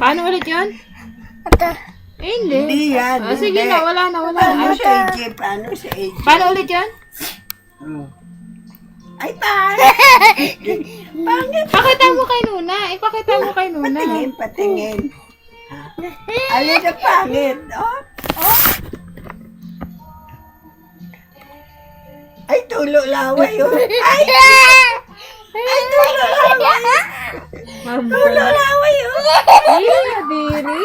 Paano ulit yun? Ito. Eh, hindi. Hindi yan. Ah, sige hindi. na, wala na. Paano si AJ? Paano si AJ? Paano ulit yun? Ay, tayo! Pangit! Pakita mo kay Nuna. Ipakita mo kay Nuna. Patingin, patingin. Alin na pangit? Oh? Ay, tulo laway yun. Ay! Ay, tulo laway! Tulo laway yun! Ay, nadiri.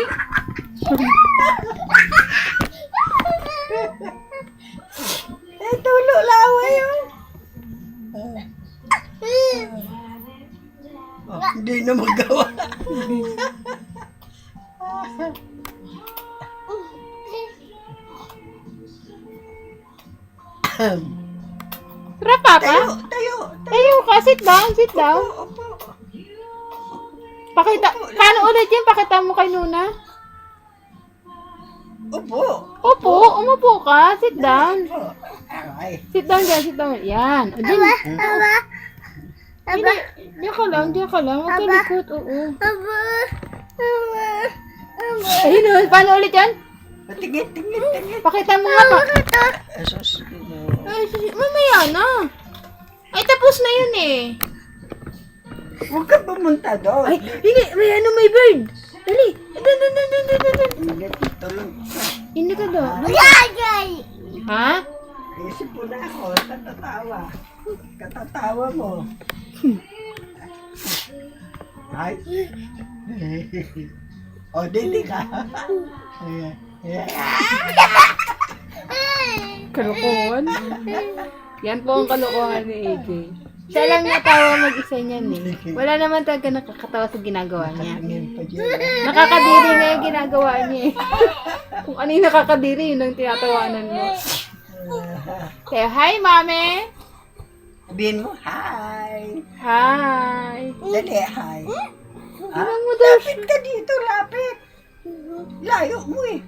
Ay, tulo laway yun! Oh, hindi na magawa. Tara, Papa. Tayo, tayo. Tayo ka. Sit down, sit down. Opo. Pakita. Paano ulit yun? Pakita mo kay Nuna. Opo. Opo, umupo ka. Sit down. Ay. Sit down dyan, sit down. Yan. O, dyan. Aba. Hindi. Diyan ka lang, diyan ka lang. Huwag ka likot. Oo. Aba. Aba. Aba. Ayun o. Paano ulit yan? Tingin, tingin, tingin. Pakita mo nga pa. Ito. Asos. Ay, mamaya na. Ay, tapos na yun eh. Huwag ka pumunta doon. Ay, hindi. May bird. Dali. Dun. Hindi, tulog. Hindi ka daw. Yay! Ha? Isip po na ako, katatawa. Katatawa mo. Ay. O, dili ka. Kalokohan. Yan po ang kalokohan ni AJ. Siya lang natawa mag-isa niyan eh. Wala naman talaga nakakatawa sa ginagawa niya. Tingin pa dyan. Nakakadiri nga yung ginagawa niya eh. Kung ano yung nakakadiri, yun ang tinatawanan mo. Kaya, hi, mami! Sabihin mo, hi. Hi! Dali, hi. Ano mo daw? Lapit ka dito, lapit. Layo mo eh.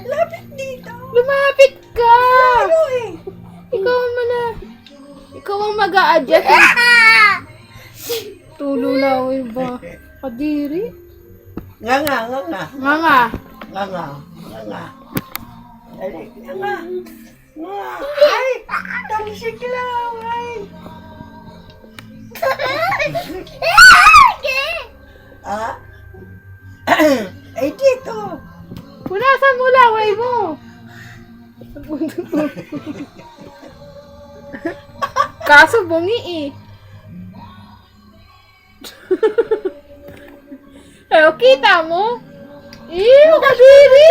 Lapit dito. Lumapit ka! Layo eh. Ikaw ang ikaw ang mag-a-adjust. Tulo na ba? Kadiri? Nga nga, nga nga. Nga nga. Nga nga, nga nga. Dali, nga nga. Nga. Ay, talisik lang. Ay. Ah? Ay, dito. Punasan mo laway mo. Kaso bungi eh. Pero kita mo. Ew, kadiri!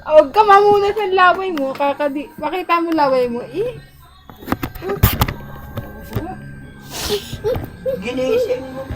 Huwag ka mamuna sa laway mo. Makita mo laway mo. Ginising mo.